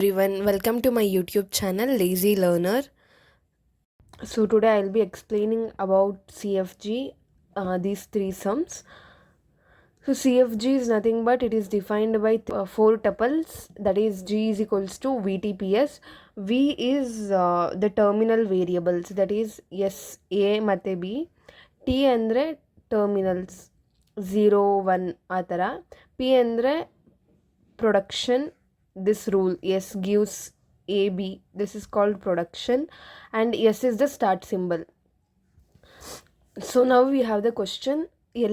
Everyone, welcome to my YouTube channel Lazy Learner. So today I'll be explaining about CFG, these three sums. So CFG is nothing but it is defined by four tuples, that is G is equals to VTPS. V is the terminal variables, that is S, A ಮತ್ತೆ B. T ಅಂದರೆ terminals 0, 1 ಆ ಥರ. P ಅಂದರೆ production, this rule S gives AB, this is called production, and S is the start symbol. So now we have the question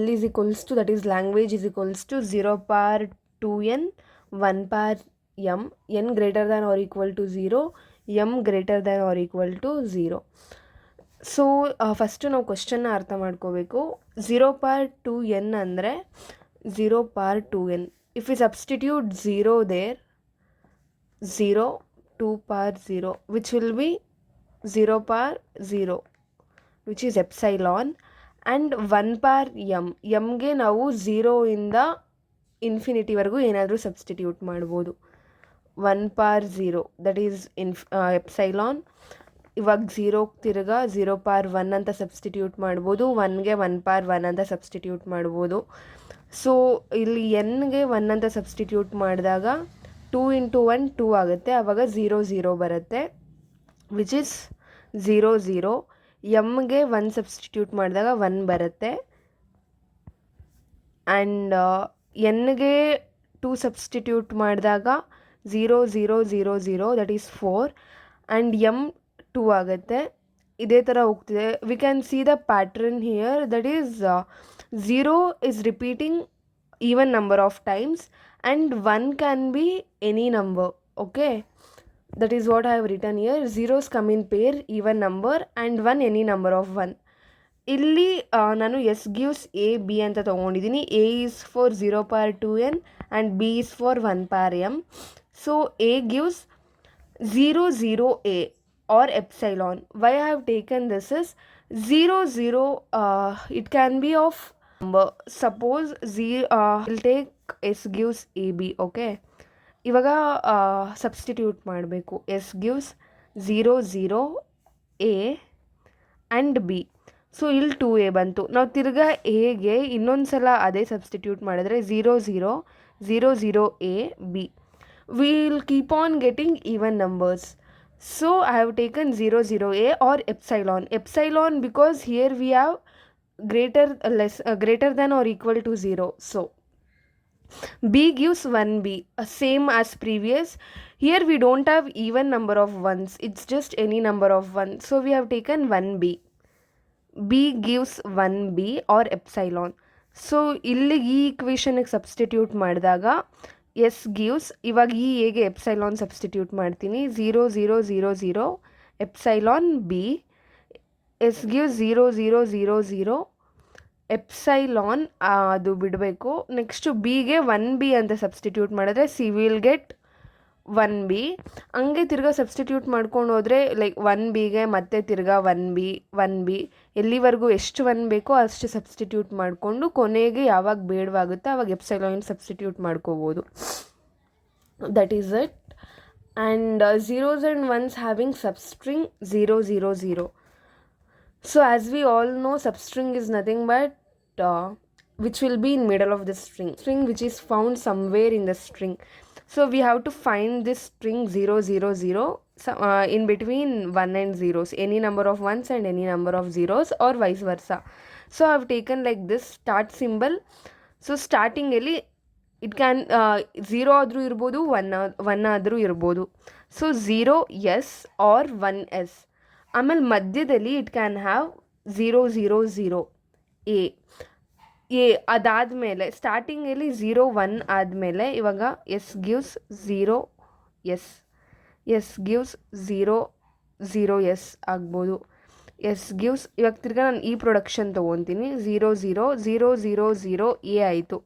L is equals to, that is language is equals to 0 power 2n 1 power m, n greater than or equal to 0, m greater than or equal to 0. So first ನಾವು ಕ್ವಶನ್ನ ಅರ್ಥ ಮಾಡ್ಕೋಬೇಕು. 0 power 2n ಅಂದರೆ 0 power 2n. If we substitute 0 there, 0, 2 power 0, which will be 0 power 0, which is epsilon, and 1 power m. mಗೆ ನಾವು 0 ಇಂದ ಇನ್ಫಿನಿಟಿವರೆಗೂ ಏನಾದರೂ substitute ಮಾಡ್ಬೋದು. 1 power 0, that is ಎಪ್ಸೈಲಾನ್. ಇವಾಗ 0 ತಿರ್ಗಾ 0 power 1 ಅಂತ ಸಬ್ಸ್ಟಿಟ್ಯೂಟ್ ಮಾಡ್ಬೋದು. 1ಗೆ 1 power 1 ಅಂತ ಸಬ್ಸ್ಟಿಟ್ಯೂಟ್ ಮಾಡ್ಬೋದು. ಸೊ ಇಲ್ಲಿ ಎನ್ಗೆ 1 ಅಂತ ಸಬ್ಸ್ಟಿಟ್ಯೂಟ್ ಮಾಡಿದಾಗ 2 into 1 2 ಆಗುತ್ತೆ. ಆವಾಗ 0 0 ಬರುತ್ತೆ, ವಿಚ್ ಇಸ್ 0 0. ಎಮ್ಗೆ 1 ಸಬ್ಸ್ಟಿಟ್ಯೂಟ್ ಮಾಡಿದಾಗ 1 ಬರುತ್ತೆ. ಆ್ಯಂಡ್ ಎನ್ಗೆ 2 ಸಬ್ಸ್ಟಿಟ್ಯೂಟ್ ಮಾಡಿದಾಗ 0 0 0 0, ದಟ್ ಈಸ್ 4. ಆ್ಯಂಡ್ ಎಮ್ 2 ಆಗುತ್ತೆ. ಇದೇ ಥರ ಹೋಗ್ತಿದೆ. We can see the pattern here, that is 0 is repeating even number of times and 1 can be any number. Okay, that is what I have written here. Zeros come in pair, even number, and 1 any number of 1. ಇಲ್ಲಿ ನಾನು S gives A B ಅಂತ ತೊಗೊಂಡಿದ್ದೀನಿ. A is for 0 power 2n and B is for 1 power m. So A gives 0 0 A or epsilon. Why I have taken this is 0 0, it can be of number. Suppose will take S gives AB. Okay, ಇವಾಗ substitute ಮಾಡಬೇಕು. S gives 0 0 A and B. So ಇಲ್ಲಿ 2A ಬಂತು. ನಾವು ತಿರ್ಗಾ ಎಗೆ ಇನ್ನೊಂದು ಸಲ ಅದೇ ಸಬ್ಸ್ಟಿಟ್ಯೂಟ್ ಮಾಡಿದ್ರೆ 0 0 0 0 A B. We will keep on getting even numbers. So I have taken 0 0 A or epsilon. Epsilon because here we have greater than or equal to 0. So B gives 1B, same as previous. Here we don't have even number of ones, it's just any number of ones. So we have taken 1B. B gives 1B or epsilon. So ಇಲ್ಲಿಗೆ ಈ ಇಕ್ವೇಷನಿಗೆ substitute ಮಾಡಿದಾಗ S gives, ಇವಾಗ ಈ ಎಗೆ ಎಪ್ಸೈಲಾನ್ substitute ಮಾಡ್ತೀನಿ. 0 0 0 0 ಎಪ್ಸೈಲಾನ್ B. S gives 0 0 0 0 ಎಪ್ಸೈಲಾನ್, ಅದು ಬಿಡಬೇಕು. Next ಬಿಗೆ 1B ಅಂತ ಸಬ್ಸ್ಟಿಟ್ಯೂಟ್ ಮಾಡಿದ್ರೆ ಸಿ ವಿಲ್ ಗೆಟ್ 1B. ಹಂಗೆ ತಿರ್ಗಾ ಸಬ್ಸ್ಟಿಟ್ಯೂಟ್ ಮಾಡ್ಕೊಂಡು ಹೋದರೆ ಲೈಕ್ 1Bಗೆ ಮತ್ತೆ ತಿರ್ಗಾ 1B ಎಲ್ಲಿವರೆಗೂ ಎಷ್ಟು 1 ಬೇಕೋ ಅಷ್ಟು ಸಬ್ಸ್ಟಿಟ್ಯೂಟ್ ಮಾಡಿಕೊಂಡು ಕೊನೆಗೆ ಯಾವಾಗ ಬೇಡವಾಗುತ್ತೋ ಆವಾಗ ಎಪ್ಸೈಲಾನ್ ಸಬ್ಸ್ಟಿಟ್ಯೂಟ್ ಮಾಡ್ಕೋಬೋದು. That is it. And zeros and ones having substring 0 0 0. So as we all know, substring is nothing but which will be in middle of the string which is found somewhere in the string. So we have to find this string 0 0 0 in between 1 and zeros, any number of ones and any number of zeros or vice versa. So I have taken like this start symbol. So starting ಅಲ್ಲಿ it can 0 ಆದರೂ ಇರ್ಬೋದು, 1 ಆದರೂ ಇರ್ಬೋದು. So 0 S or 1 S. ಆಮೇಲೆ ಮಧ್ಯದಲ್ಲಿ it can have 0 0 0 A. ಅದಾದಮೇಲೆ ಸ್ಟಾರ್ಟಿಂಗಲ್ಲಿ 0 1 ಆದಮೇಲೆ ಇವಾಗ S gives 0 S, S gives 0 0 S ಆಗ್ಬೋದು. ಎಸ್ ಗಿವ್ಸ್, ಇವಾಗ ತಿರ್ಗಾ ನಾನು ಈ ಪ್ರೊಡಕ್ಷನ್ ತೊಗೊತೀನಿ. 0 0 0 0 0 ಎ ಆಯಿತು.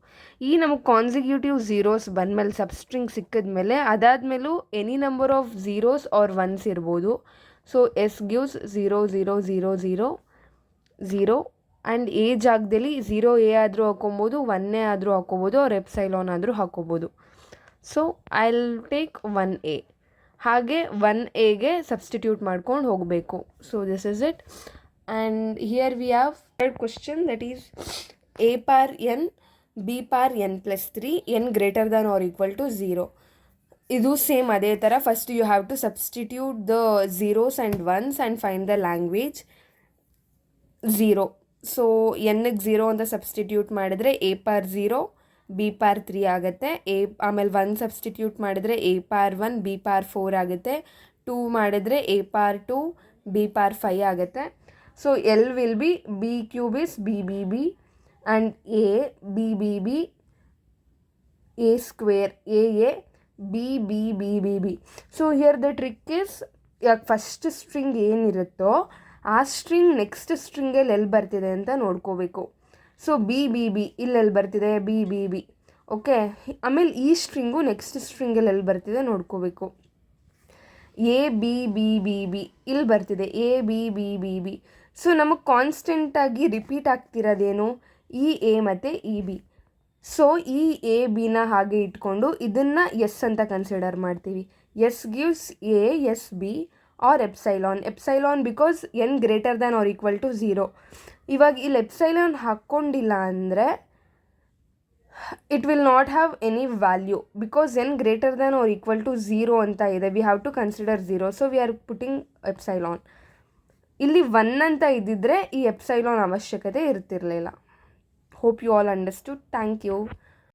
ಈ ನಮಗೆ ಕಾನ್ಸಿಕ್ಯೂಟಿವ್ ಝೀರೋಸ್ ಬಂದಮೇಲೆ ಸಬ್ಸ್ಟ್ರಿಂಗ್ ಸಿಕ್ಕಿದ್ಮೇಲೆ ಅದಾದಮೇಲೂ any number of zeros or ones ಇರ್ಬೋದು. So S gives 0 0 0 0 0 and A ಜಾಗದಲ್ಲಿ 0 ಎ ಆದರೂ ಹಾಕೊಬೋದು, 1 ಎ ಆದರೂ ಹಾಕೋಬೋದು, ಅವ್ರ ಎಪ್ಸೈಲಾನ್ ಆದರೂ ಹಾಕೋಬೋದು. So I will take 1A. ಹಾಗೆ 1a ಸಬ್ಸ್ಟಿಟ್ಯೂಟ್ ಮಾಡ್ಕೊಂಡು ಹೋಗಬೇಕು. So this is it. And here we have third question, that is a power n b power n plus 3 n greater than or equal to 0. ಇದು same ಅದೇ ಥರ. First you have to substitute the zeros and ones and find the language. 0, so ಎನ್ಗೆ 0 ಅಂತ substitute ಮಾಡಿದ್ರೆ a power 0 b power 3 ಆಗುತ್ತೆ. ಆಮೇಲೆ 1 substitute ಮಾಡಿದ್ರೆ a power 1 b power 4 ಆಗುತ್ತೆ. 2 ಮಾಡಿದ್ರೆ a power 2 b power 5 ಆಗುತ್ತೆ. So L will be b cube is bbb and a bbb a square a b b b b b. So here the trick is, first string ಏನಿರುತ್ತೋ ಆ string next ಸ್ಟ್ರಿಂಗಲ್ಲಿ ಎಲ್ಲಿ ಬರ್ತಿದೆ ಅಂತ ನೋಡ್ಕೋಬೇಕು. So B B B ಇಲ್ಲೆಲ್ಲಿ ಬರ್ತಿದೆ, B B B. Okay, ಆಮೇಲೆ ಈ ಸ್ಟ್ರಿಂಗು ನೆಕ್ಸ್ಟ್ ಸ್ಟ್ರಿಂಗಲ್ಲಿ ಎಲ್ಲಿ ಬರ್ತಿದೆ ನೋಡ್ಕೋಬೇಕು. A B B B B ಇಲ್ಲಿ ಬರ್ತಿದೆ, A B B B B. So ನಮಗೆ ಕಾನ್ಸ್ಟೆಂಟಾಗಿ ರಿಪೀಟ್ ಆಗ್ತಿರೋದೇನು, ಈ ಎ ಮತ್ತು ಈ ಬಿ. ಸೊ ಈ ಎ ಬಿನ ಹಾಗೆ ಇಟ್ಕೊಂಡು ಇದನ್ನು ಎಸ್ ಅಂತ ಕನ್ಸಿಡರ್ ಮಾಡ್ತೀವಿ. S gives A S B or epsilon because N greater than or equal to 0. ಇವಾಗ ಇಲ್ಲಿ ಎಪ್ಸೈಲಾನ್ ಹಾಕ್ಕೊಂಡಿಲ್ಲ ಅಂದರೆ it will not have any value because N greater than or equal to 0 ಅಂತ ಇದೆ. We have to consider 0. So we are putting epsilon. ಇಲ್ಲಿ 1 ಅಂತ ಇದ್ದಿದ್ರೆ ಈ ಎಪ್ಸೈಲಾನ್ ಅವಶ್ಯಕತೆ ಇರ್ತಿರಲಿಲ್ಲ. Hope you all understood. Thank you.